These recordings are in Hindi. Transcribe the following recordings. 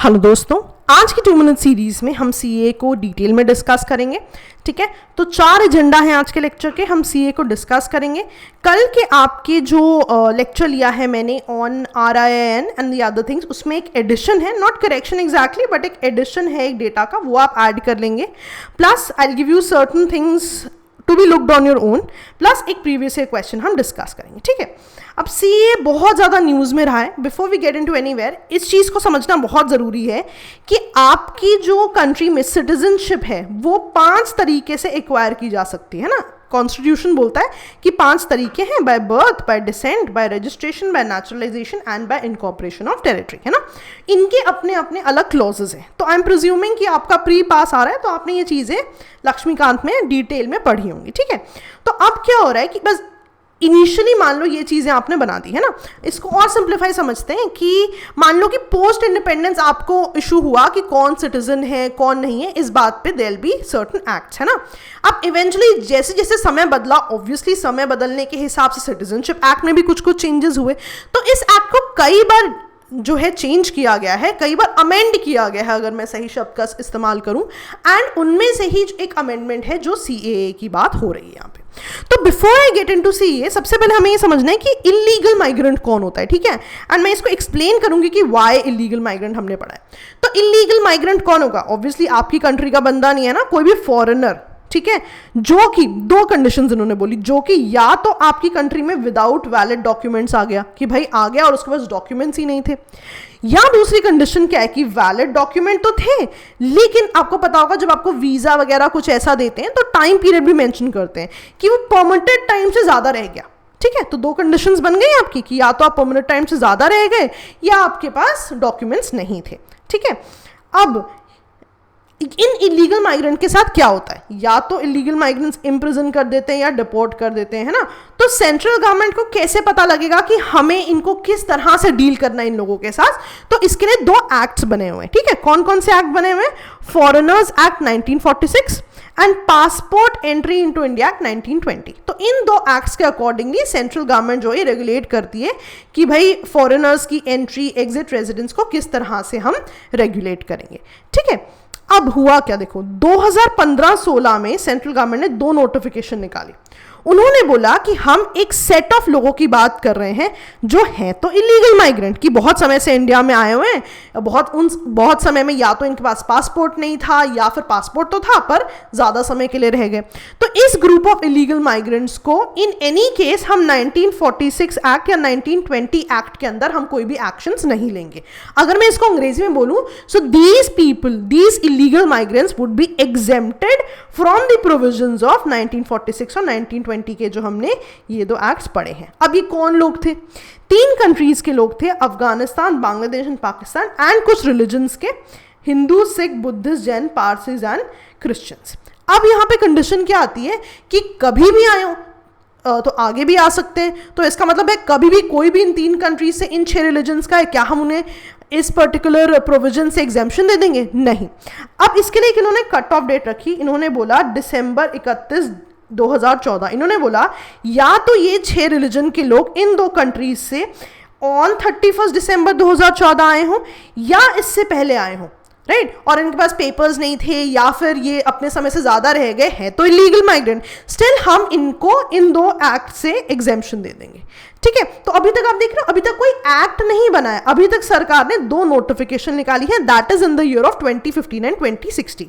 हेलो दोस्तों, आज की 2 मिनट सीरीज में हम सीए को डिटेल में डिस्कस करेंगे। ठीक है, तो 4 एजेंडा हैं आज के लेक्चर के। हम सीए को डिस्कस करेंगे। कल के आपके जो लेक्चर लिया है मैंने on RIIN and the other things, उसमें एक एडिशन है, नॉट करेक्शन एग्जैक्टली बट एक एडिशन है एक डेटा का, वो आप ऐड कर लेंगे। Plus I will give you certain things to be looked on your own, plus एक प्रीवियस ईयर क्वेश्चन हम डिस्कस करेंगे। ठीक है, अब सीए बहुत ज़्यादा न्यूज़ में रहा है। Before we get into anywhere, इस चीज़ को समझना बहुत ज़रूरी है कि आपकी जो कंट्री में सिटीजनशिप है वो 5 तरीके से एक्वायर की जा सकती है ना। कॉन्स्टिट्यूशन बोलता है कि 5 तरीके हैं, by birth, bye decent, bye registration, bye naturalisation and bye incorporation of territory, है ना। इनके अपने अपने अलग क्लॉजेज हैं। तो आई एम प्रिज्यूमिंग कि आपका प्री पास आ रहा है तो आपने ये चीज़ें लक्ष्मीकांत में डिटेल में पढ़ी होंगी। ठीक है, तो अब क्या हो रहा है कि बस इनिशियली मान लो ये चीज़ें आपने बना दी है ना। इसको और सिंप्लीफाई समझते हैं कि मान लो कि पोस्ट इंडिपेंडेंस आपको इशू हुआ कि कौन सिटीजन है कौन नहीं है, इस बात पे देयर बी सर्टेन एक्ट्स, है ना। अब इवेंचुअली जैसे जैसे समय बदला, ऑब्वियसली समय बदलने के हिसाब से सिटीजनशिप एक्ट में भी कुछ कुछ चेंजेस हुए। तो इस एक्ट को कई बार जो है चेंज किया गया है, कई बार अमेंड किया गया है, अगर मैं सही शब्द का इस्तेमाल करूं। एंड उनमें से ही एक अमेंडमेंट है जो CAA की बात हो रही है यहाँ पे। तो before I get into CAA, सबसे पहले हमें ये समझना है कि इलीगल माइग्रेंट कौन होता है। ठीक है, एंड मैं इसको एक्सप्लेन करूंगी कि वाई इलीगल माइग्रेंट हमने पढ़ा है। तो इलीगल माइग्रेंट कौन होगा? ऑब्वियसली आपकी कंट्री का बंदा नहीं है ना, कोई भी फॉरेनर। ठीक है, जो कि 2 कंडीशंस इन्होंने बोली, जो कि या तो आपकी कंट्री में विदाउट वैलिड डॉक्यूमेंट्स आ गया कि भाई आ गया और उसके पास डॉक्यूमेंट्स ही नहीं थे, या दूसरी कंडीशन क्या है कि वैलिड डॉक्यूमेंट तो थे लेकिन आपको पता होगा जब आपको वीजा वगैरह कुछ ऐसा देते हैं तो टाइम पीरियड भी मेंशन करते हैं कि वो परमिटेड टाइम से ज्यादा रह गया। ठीक है, तो 2 कंडीशंस बन गई आपकी कि या तो आप परमिटेड टाइम से ज्यादा रह गए या आपके पास डॉक्यूमेंट्स नहीं थे। ठीक है, अब इन इलीगल माइग्रेंट के साथ क्या होता है? या तो इलीगल माइग्रेंट्स इम्प्रिजन कर देते हैं या डिपोर्ट कर देते हैं, है ना। तो सेंट्रल गवर्नमेंट को कैसे पता लगेगा कि हमें इनको किस तरह से डील करना है इन लोगों के साथ? तो इसके लिए 2 एक्ट्स बने हुए हैं। ठीक है, कौन कौन से एक्ट बने हुए हैं? Foreigners act 1946 and passport entry into India act 1920। तो इन 2 एक्ट्स के अकॉर्डिंगली सेंट्रल गवर्नमेंट जो है रेगुलेट करती है कि भाई फॉरेनर्स की एंट्री एग्जिट रेजिडेंस को किस तरह से हम रेगुलेट करेंगे। ठीक है, अब हुआ क्या देखो, 2015-16 में सेंट्रल गवर्नमेंट ने 2 नोटिफिकेशन निकाली। उन्होंने बोला कि हम एक सेट ऑफ लोगों की बात कर रहे हैं जो हैं तो इलीगल माइग्रेंट, की बहुत समय से इंडिया में आए हुए हैं, बहुत समय में या तो इनके पास पासपोर्ट नहीं था या फिर पासपोर्ट तो था पर ज्यादा समय के लिए रह गए। तो इस ग्रुप ऑफ इलीगल माइग्रेंट्स को इन एनी केस हम 1946 एक्ट या 1920 एक्ट के अंदर हम कोई भी एक्शंस नहीं लेंगे। अगर मैं इसको अंग्रेजी में बोलूं, so these illegal migrants would be exempted from the provisions of 1946 और 1920 के जो हमने ये 2 एक्ट्स पढ़े हैं। अब ये कौन लोग थे? 3 कंट्रीज के लोग थे, अफगानिस्तान, बांग्लादेश एंड पाकिस्तान, एंड कुछ रिलीजन्स के, Hindu, Sikh, Buddhist, Jain, Parsis and Christians. अब यहाँ पे कंडीशन क्या आती है कि कभी भी आए हो तो आगे भी आ सकते हैं। तो इसका मतलब है कभी भी कोई भी इन 3 कंट्रीज से, इन 6 रिलीजन्स का है, क्या हम उन्हें इस पर्टिकुलर प्रोविजन से एग्जेम्पशन दे देंगे? नहीं। अब इसके लिए इन्होंने कट ऑफ डेट रखी। इन्होंने बोला दिसंबर 31, 2014। इन्होंने बोला या तो ये 6 रिलीजन के लोग इन 2 कंट्रीज से ऑन 31 दिसंबर 2014 आए हों या इससे पहले आए हों, राइट, और इनके पास पेपर्स नहीं थे या फिर ये अपने समय से ज्यादा रह गए हैं तो इलीगल माइग्रेंट, स्टिल हम इनको इन 2 एक्ट से एग्जेम्पशन दे देंगे। ठीक है, तो अभी तक आप देख रहे हो अभी तक कोई एक्ट नहीं बना है, अभी तक सरकार ने 2 नोटिफिकेशन निकाली है, that is in the year of 2015 and 2016।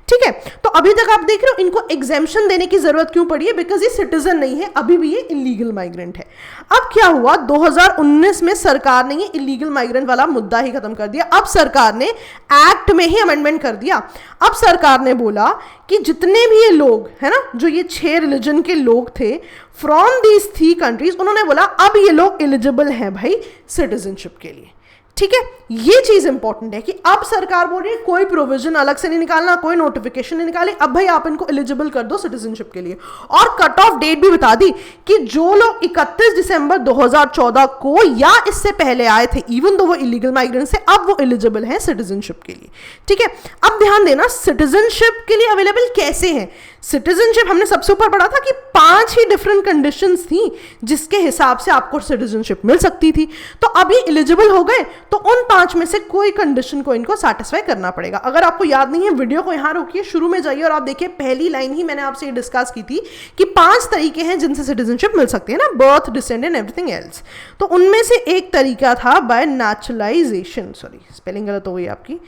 ठीक है, तो अभी तक आप देख रहे हो इनको एग्जेम्पशन देने की जरूरत क्यों पड़ी है? बिकॉज ये सिटीजन नहीं है, अभी भी ये इलीगल माइग्रेंट है। अब क्या हुआ, 2019 में सरकार ने ये इलीगल माइग्रेंट वाला मुद्दा ही खत्म कर दिया। अब सरकार ने एक्ट में ही अमेंडमेंट कर दिया। अब सरकार ने बोला कि जितने भी ये लोग है ना, जो ये 6 रिलीजन के लोग थे फ्रॉम दीज 3 कंट्रीज, उन्होंने बोला अब ये लोग एलिजिबल हैं भाई सिटीजनशिप के लिए। ठीक है, ये चीज इंपॉर्टेंट है कि अब सरकार बोल रही है कोई प्रोविजन अलग से नहीं निकालना, कोई नोटिफिकेशन नहीं निकाले, अब भाई आप इनको एलिजिबल कर दो सिटीजनशिप के लिए। और कट ऑफ डेट भी बता दी कि जो लोग 31 दिसंबर 2014 को या इससे पहले आए थे, इवन दो वो इलीगल माइग्रेंट से, अब वो एलिजिबल हैं सिटीजनशिप के लिए। ठीक है, अब ध्यान देना सिटीजनशिप के लिए अवेलेबल कैसे हैं। सिटीजनशिप हमने सबसे ऊपर पढ़ा था कि 5 ही डिफरेंट कंडीशंस थी जिसके हिसाब से आपको सिटीजनशिप मिल सकती थी। तो अब ये एलिजिबल हो गए, तो उन 5 में से कोई कंडीशन को इनको सैटिस्फाई करना पड़ेगा। अगर आपको याद नहीं है, वीडियो को यहाँ रोकिए, शुरू में जाइए और आप देखिए पहली लाइन ही मैंने आपसे ये डिस्कस की थी कि 5 तरीके हैं जिनसे सिटीजनशिप मिल सकती है ना, birth, descend and everything else. तो उनमें से एक तरीका था बाय नेचुरलाइजेशन, सॉरी स्पेलिंग गलत हो गई आपकी,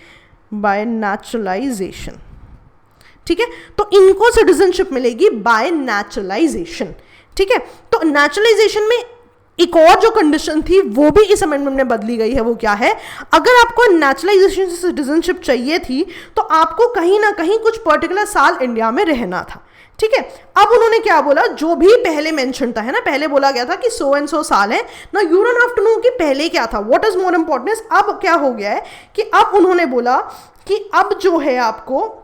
बाय नेचुरलाइजेशन। ठीक है, तो इनको सिटीजनशिप मिलेगी बाय नेचुरलाइजेशन। ठीक है, तो नेचुरलाइजेशन में एक और जो कंडीशन थी वो भी इस अमेंडमेंट में बदली गई है। वो क्या है, अगर आपको नेचुरलाइजेशन से सिटीजनशिप चाहिए थी तो आपको कहीं ना कहीं कुछ पर्टिकुलर साल इंडिया में रहना था। ठीक है, अब उन्होंने क्या बोला, जो भी पहले मेंशन था, है ना, पहले बोला गया था कि सो एंड सो साल है ना, you don't have to know कि पहले क्या था, व्हाट इज मोर इंपॉर्टेंट। अब क्या हो गया है कि अब उन्होंने बोला कि अब जो है आपको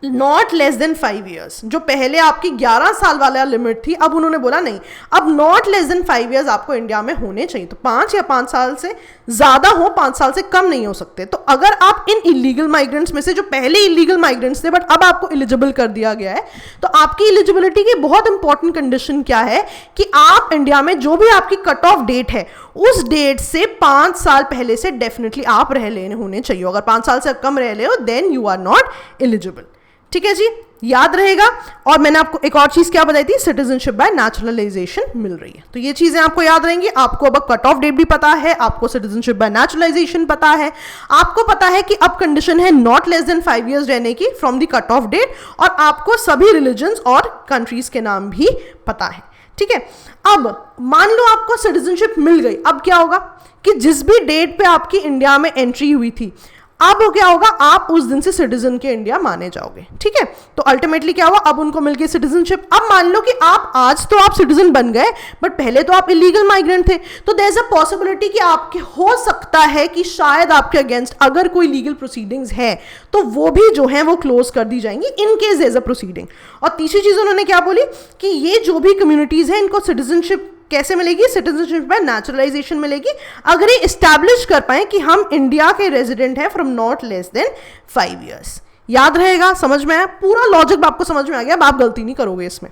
नॉट लेस देन 5 ईयर्स, जो पहले आपकी 11 साल वाला लिमिट थी, अब उन्होंने बोला नहीं, अब नॉट लेस देन 5 ईयर्स आपको इंडिया में होने चाहिए। तो 5 या 5 साल से ज्यादा हो, 5 साल से कम नहीं हो सकते। तो अगर आप इन इलीगल माइग्रेंट्स में से, जो पहले इलीगल माइग्रेंट्स थे बट अब आपको एलिजिबल कर दिया गया है, तो आपकी एलिजिबिलिटी की बहुत इंपॉर्टेंट कंडीशन क्या है कि आप इंडिया में जो भी आपकी कट ऑफ डेट है उस डेट से 5 साल पहले से डेफिनेटली आप रह लेने होने चाहिए। अगर 5 साल से कम रह ले हो then you are not eligible. ठीक है जी, याद रहेगा। और मैंने आपको एक और चीज क्या बताई थी, सिटीजनशिप बाय नेचुरलाइजेशन मिल रही है। तो ये चीजें आपको याद रहेंगी। आपको अब कट ऑफ डेट भी पता है, आपको सिटीजनशिप बाय नेचुरलाइजेशन पता है, आपको पता है कि अब कंडीशन है नॉट लेस देन 5 ईयर्स रहने की from the cut off date, और आपको सभी रिलीजन्स और कंट्रीज के नाम भी पता है। ठीक है, अब मान लो आपको सिटीजनशिप मिल गई, अब क्या होगा कि जिस भी डेट पे आपकी इंडिया में एंट्री हुई थी, अब क्या होगा, आप उस दिन से सिटीजन के इंडिया माने जाओगे। ठीक है, तो अल्टीमेटली क्या हुआ, अब उनको मिल गई सिटीजनशिप। अब मान लो कि आप आज तो आप सिटीजन बन गए बट पहले तो आप इलीगल माइग्रेंट थे, तो देयर इज अ पॉसिबिलिटी कि आपके हो सकता है कि शायद आपके अगेंस्ट अगर कोई लीगल प्रोसीडिंग्स है तो वो भी जो है वो क्लोज कर दी जाएंगी in case there is a proceeding. और तीसरी चीज उन्होंने क्या बोली कि ये जो भी कम्युनिटीज है इनको सिटीजनशिप कैसे मिलेगी, सिटीजनशिप बाय नेचुरलाइजेशन मिलेगी, अगर ये इस्टेब्लिश कर पाए कि हम इंडिया के रेजिडेंट हैं from not less than 5 years. याद रहेगा, समझ में आया, पूरा लॉजिक आपको समझ में आ गया, अब आप गलती नहीं करोगे इसमें।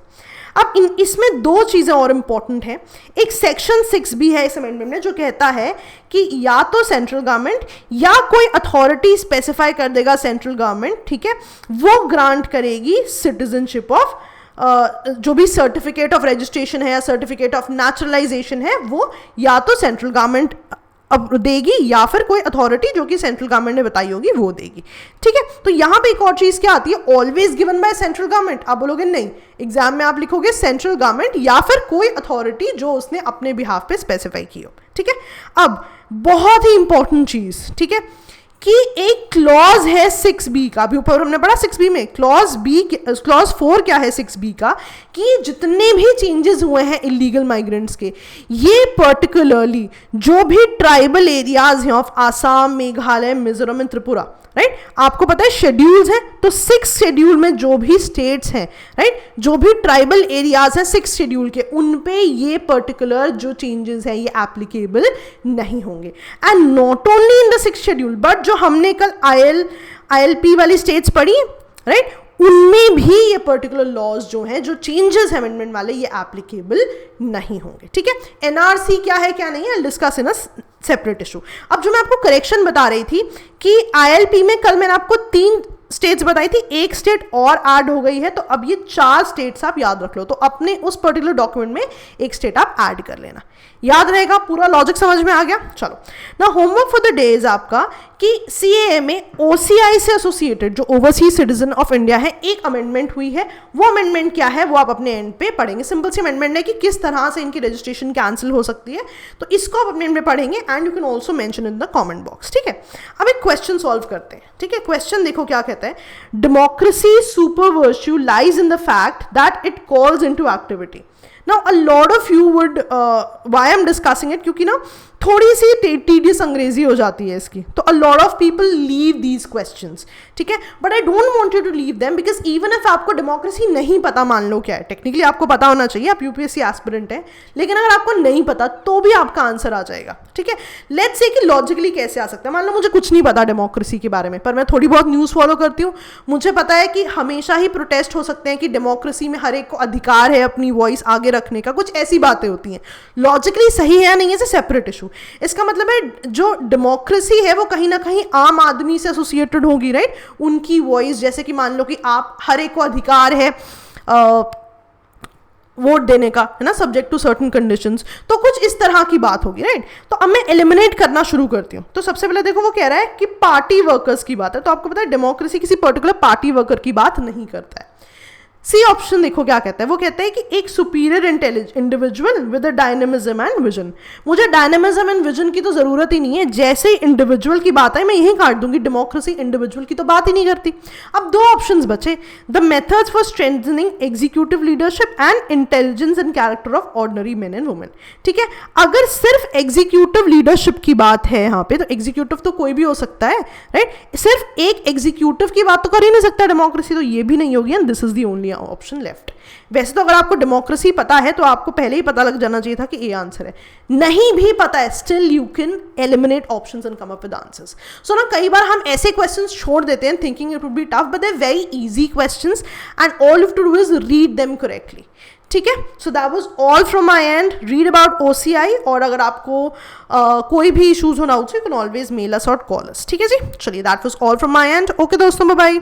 अब इसमें 2 चीजें और इंपॉर्टेंट हैं। एक सेक्शन 6 भी है इस अमेंडमेंट में जो कहता है कि या तो सेंट्रल गवर्नमेंट या कोई अथॉरिटी स्पेसिफाई कर देगा सेंट्रल गवर्नमेंट, ठीक है, वो ग्रांट करेगी सिटीजनशिप ऑफ जो भी सर्टिफिकेट ऑफ रजिस्ट्रेशन है या सर्टिफिकेट ऑफ नेचुरलाइजेशन है, वो या तो सेंट्रल गवर्नमेंट अब देगी या फिर कोई अथॉरिटी जो कि सेंट्रल गवर्नमेंट ने बताई होगी वो देगी। ठीक है, तो यहां पे एक और चीज क्या आती है, always given by central government. आप बोलोगे नहीं, एग्जाम में आप लिखोगे सेंट्रल गवर्नमेंट या फिर कोई अथॉरिटी जो उसने अपने बिहाफ पे स्पेसिफाई की हो। ठीक है, अब बहुत ही इंपॉर्टेंट चीज, ठीक है, कि एक क्लॉज है 6B का, अभी ऊपर हमने पढ़ा 6B में, क्लॉज 4 क्या है 6B का, कि जितने भी चेंजेस हुए हैं इलीगल माइग्रेंट्स के, ये पर्टिकुलरली जो भी ट्राइबल एरियाज हैं of Assam, Meghalaya, Mizoram and Tripura, right, आपको पता है शेड्यूल्स हैं, तो 6 शेड्यूल में जो भी स्टेट्स हैं, राइट, जो भी ट्राइबल एरियाज हैं 6 शेड्यूल के, उन पे ये पर्टिकुलर जो चेंजेस हैं ये एप्लीकेबल नहीं होंगे। And not only in the 6 schedule but जो हमने कल ILP वाली स्टेट्स पढ़ी, राइट, उनमें भी ये पर्टिकुलर लॉज जो हैं, जो चेंजेस है अमेंडमेंट वाले, ये एप्लीकेबल नहीं होंगे। ठीक है, NRC क्या है क्या नहीं है, discuss in a separate issue. अब जो मैं आपको करेक्शन बता रही थी कि ILP में कल मैंने आपको 3 स्टेट्स बताई थी, एक स्टेट और ऐड हो गई है, तो अब ये 4 स्टेट्स आप याद रख लो, तो अपने उस पर्टिकुलर डॉक्यूमेंट में एक स्टेट आप ऐड कर लेना। याद रहेगा, पूरा लॉजिक समझ में आ गया। चलो ना, homework for the day is आपका कि CAA में OCI से एसोसिएटेड जो ओवरसीज सिटीजन ऑफ इंडिया है, एक अमेंडमेंट हुई है। वो अमेंडमेंट क्या है वो आप अपने एंड पे पढ़ेंगे। सिंपल सी अमेंडमेंट है कि किस तरह से इनकी रजिस्ट्रेशन कैंसिल हो सकती है, तो इसको आप अपने एंड पे पढ़ेंगे and you can also mention in the comment box. ठीक है, अब एक क्वेश्चन सॉल्व करते हैं। ठीक है, क्वेश्चन देखो क्या कहता है, democracy super virtue lies in the fact that it calls into activity. Now a lot of you would why I'm discussing it, क्योंकि ना थोड़ी सी टीडियस अंग्रेजी हो जाती है इसकी, तो a lot of people leave these questions, ठीक है, but I don't want you to leave them because even if आपको डेमोक्रेसी नहीं पता, मान लो क्या है, टेक्निकली आपको पता होना चाहिए, आप यूपीएससी एस्पिरेंट है, लेकिन अगर आपको नहीं पता तो भी आपका आंसर आ जाएगा, ठीक है। लेट्स से कि लॉजिकली कैसे आ सकता है, मान लो मुझे कुछ नहीं पता डेमोक्रेसी के बारे में, पर मैं थोड़ी बहुत न्यूज़ फॉलो करती हूँ, मुझे पता है कि हमेशा ही प्रोटेस्ट हो सकते हैं, कि डेमोक्रेसी में हर एक को अधिकार है अपनी वॉइस आगे रखने का, कुछ ऐसी बातें होती हैं। लॉजिकली सही है या नहीं है सेपरेट इशू, इसका मतलब है जो डेमोक्रेसी है वो कहीं ना कहीं आम आदमी से एसोसिएटेड होगी, राइट, उनकी वॉइस, जैसे कि मान लो कि आप हर एक को अधिकार है वोट देने का, है ना, सब्जेक्ट टू सर्टन कंडीशंस, तो कुछ इस तरह की बात होगी, राइट। तो अब मैं एलिमिनेट करना शुरू करती हूँ। तो सबसे पहले देखो वो कह रहा है कि पार्टी वर्कर्स की बात है, तो आपको पता है डेमोक्रेसी किसी पर्टिकुलर पार्टी वर्कर की बात नहीं करता है। सी ऑप्शन देखो क्या कहता है, वो कहता है कि एक superior individual with a dynamism and vision. मुझे डायनेमिज्म एंड विजन की तो जरूरत ही नहीं है, जैसे ही इंडिविजुअल की बात है मैं यही काट दूंगी, डेमोक्रेसी इंडिविजुअल की तो बात ही नहीं करती। अब दो ऑप्शंस बचे, the methods for strengthening executive leadership and intelligence and character of ordinary main and women, ठीक है। अगर सिर्फ एग्जीक्यूटिव लीडरशिप की बात है यहाँ पे, तो एग्जीक्यूटिव तो कोई भी हो सकता है, राइट, सिर्फ एक एग्जीक्यूटिव की बात तो कर ही नहीं सकता डेमोक्रेसी, तो ये भी नहीं होगी, and this is the only option left. वैसे तो अगर आपको डेमोक्रेसी पता है तो आपको पहले ही पता लग जाना चाहिए था कि ए आंसर है, नहीं भी पता है still you can eliminate options and come up with answers. So ना कई बार हम ऐसे क्वेश्चंस छोड़ देते हैं thinking it would be tough, but they are very easy questions and all you have to do is read them correctly, ठीक है। So that was all from my end, read about OCI, और अगर आपको कोई भी इश्यूज होना हो यू कैन ऑलवेज मेल अस और कॉल अस, ठीक है जी। चलिए that was all from my and, okay दोस्तों, बाय बाय।